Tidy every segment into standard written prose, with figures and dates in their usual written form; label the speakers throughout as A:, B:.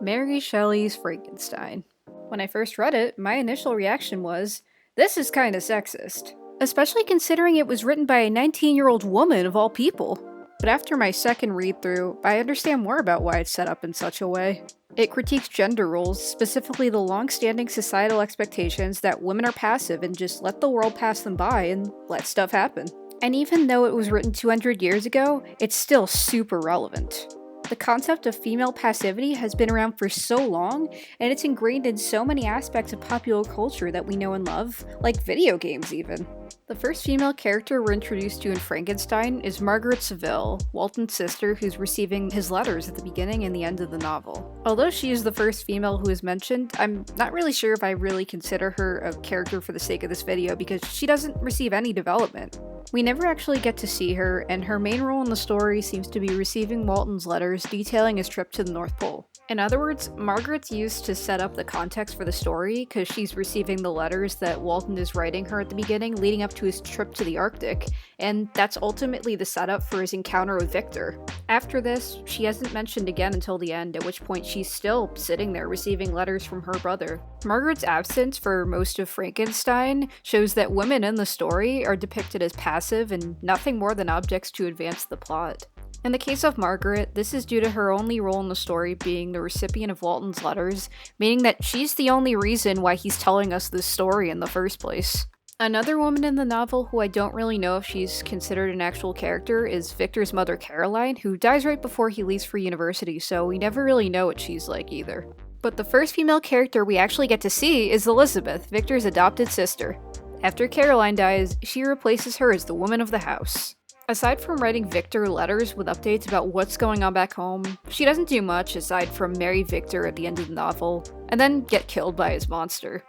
A: Mary Shelley's Frankenstein. When I first read it, my initial reaction was, this is kinda sexist. Especially considering it was written by a 19-year-old woman of all people. But after my second read through, I understand more about why it's set up in such a way. It critiques gender roles, specifically the long-standing societal expectations that women are passive and just let the world pass them by and let stuff happen. And even though it was written 200 years ago, it's still super relevant. The concept of female passivity has been around for so long, and it's ingrained in so many aspects of popular culture that we know and love, like video games even. The first female character we're introduced to in Frankenstein is Margaret Seville, Walton's sister who's receiving his letters at the beginning and the end of the novel. Although she is the first female who is mentioned, I'm not really sure if I really consider her a character for the sake of this video because she doesn't receive any development. We never actually get to see her, and her main role in the story seems to be receiving Walton's letters detailing his trip to the North Pole. In other words, Margaret's used to set up the context for the story because she's receiving the letters that Walton is writing her at the beginning leading up to his trip to the Arctic, and that's ultimately the setup for his encounter with Victor. After this, she isn't mentioned again until the end, at which point she's still sitting there receiving letters from her brother. Margaret's absence for most of Frankenstein shows that women in the story are depicted as passive and nothing more than objects to advance the plot. In the case of Margaret, this is due to her only role in the story being the recipient of Walton's letters, meaning that she's the only reason why he's telling us this story in the first place. Another woman in the novel who I don't really know if she's considered an actual character is Victor's mother Caroline, who dies right before he leaves for university, so we never really know what she's like either. But the first female character we actually get to see is Elizabeth, Victor's adopted sister. After Caroline dies, she replaces her as the woman of the house. Aside from writing Victor letters with updates about what's going on back home, she doesn't do much aside from marry Victor at the end of the novel, and then get killed by his monster.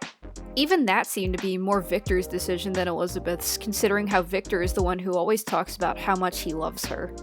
A: Even that seemed to be more Victor's decision than Elizabeth's, considering how Victor is the one who always talks about how much he loves her.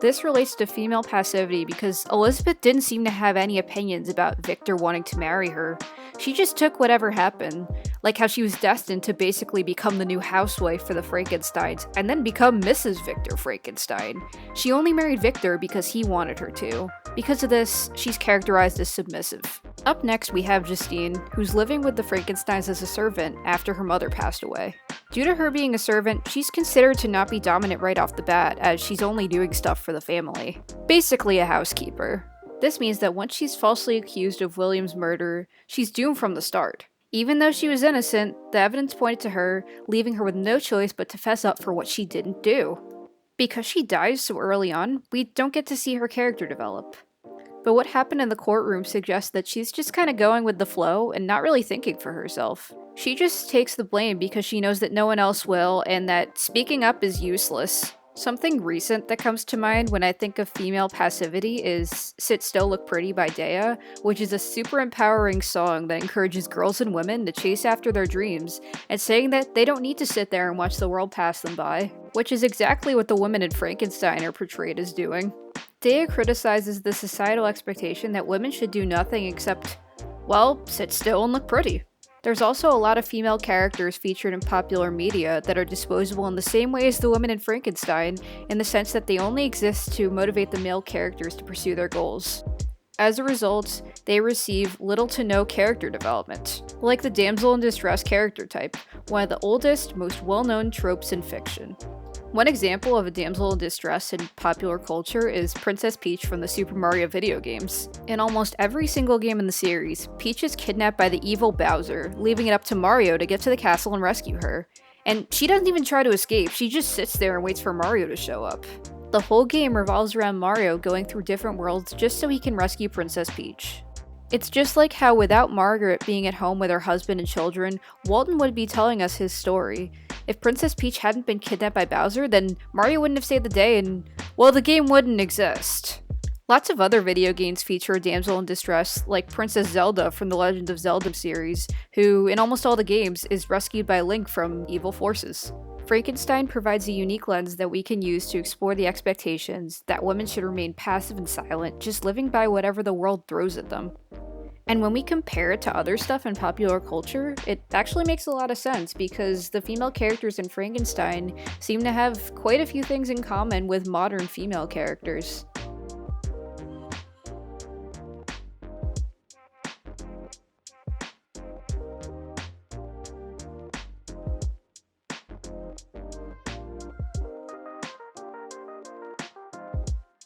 A: This relates to female passivity because Elizabeth didn't seem to have any opinions about Victor wanting to marry her. She just took whatever happened, like how she was destined to basically become the new housewife for the Frankensteins, and then become Mrs. Victor Frankenstein. She only married Victor because he wanted her to. Because of this, she's characterized as submissive. Up next we have Justine, who's living with the Frankensteins as a servant after her mother passed away. Due to her being a servant, she's considered to not be dominant right off the bat, as she's only doing stuff for the family. Basically a housekeeper. This means that once she's falsely accused of William's murder, she's doomed from the start. Even though she was innocent, the evidence pointed to her, leaving her with no choice but to fess up for what she didn't do. Because she dies so early on, we don't get to see her character develop. But what happened in the courtroom suggests that she's just kinda going with the flow and not really thinking for herself. She just takes the blame because she knows that no one else will and that speaking up is useless. Something recent that comes to mind when I think of female passivity is Sit Still Look Pretty by Dea, which is a super empowering song that encourages girls and women to chase after their dreams, and saying that they don't need to sit there and watch the world pass them by, which is exactly what the women in Frankenstein are portrayed as doing. Dea criticizes the societal expectation that women should do nothing except, well, sit still and look pretty. There's also a lot of female characters featured in popular media that are disposable in the same way as the women in Frankenstein, in the sense that they only exist to motivate the male characters to pursue their goals. As a result, they receive little to no character development, like the damsel in distress character type, one of the oldest, most well-known tropes in fiction. One example of a damsel in distress in popular culture is Princess Peach from the Super Mario video games. In almost every single game in the series, Peach is kidnapped by the evil Bowser, leaving it up to Mario to get to the castle and rescue her. And she doesn't even try to escape, she just sits there and waits for Mario to show up. The whole game revolves around Mario going through different worlds just so he can rescue Princess Peach. It's just like how without Margaret being at home with her husband and children, Walton would be telling us his story. If Princess Peach hadn't been kidnapped by Bowser, then Mario wouldn't have saved the day and, well, the game wouldn't exist. Lots of other video games feature a damsel in distress, like Princess Zelda from the Legend of Zelda series, who, in almost all the games, is rescued by Link from evil forces. Frankenstein provides a unique lens that we can use to explore the expectations that women should remain passive and silent, just living by whatever the world throws at them. And when we compare it to other stuff in popular culture, it actually makes a lot of sense because the female characters in Frankenstein seem to have quite a few things in common with modern female characters.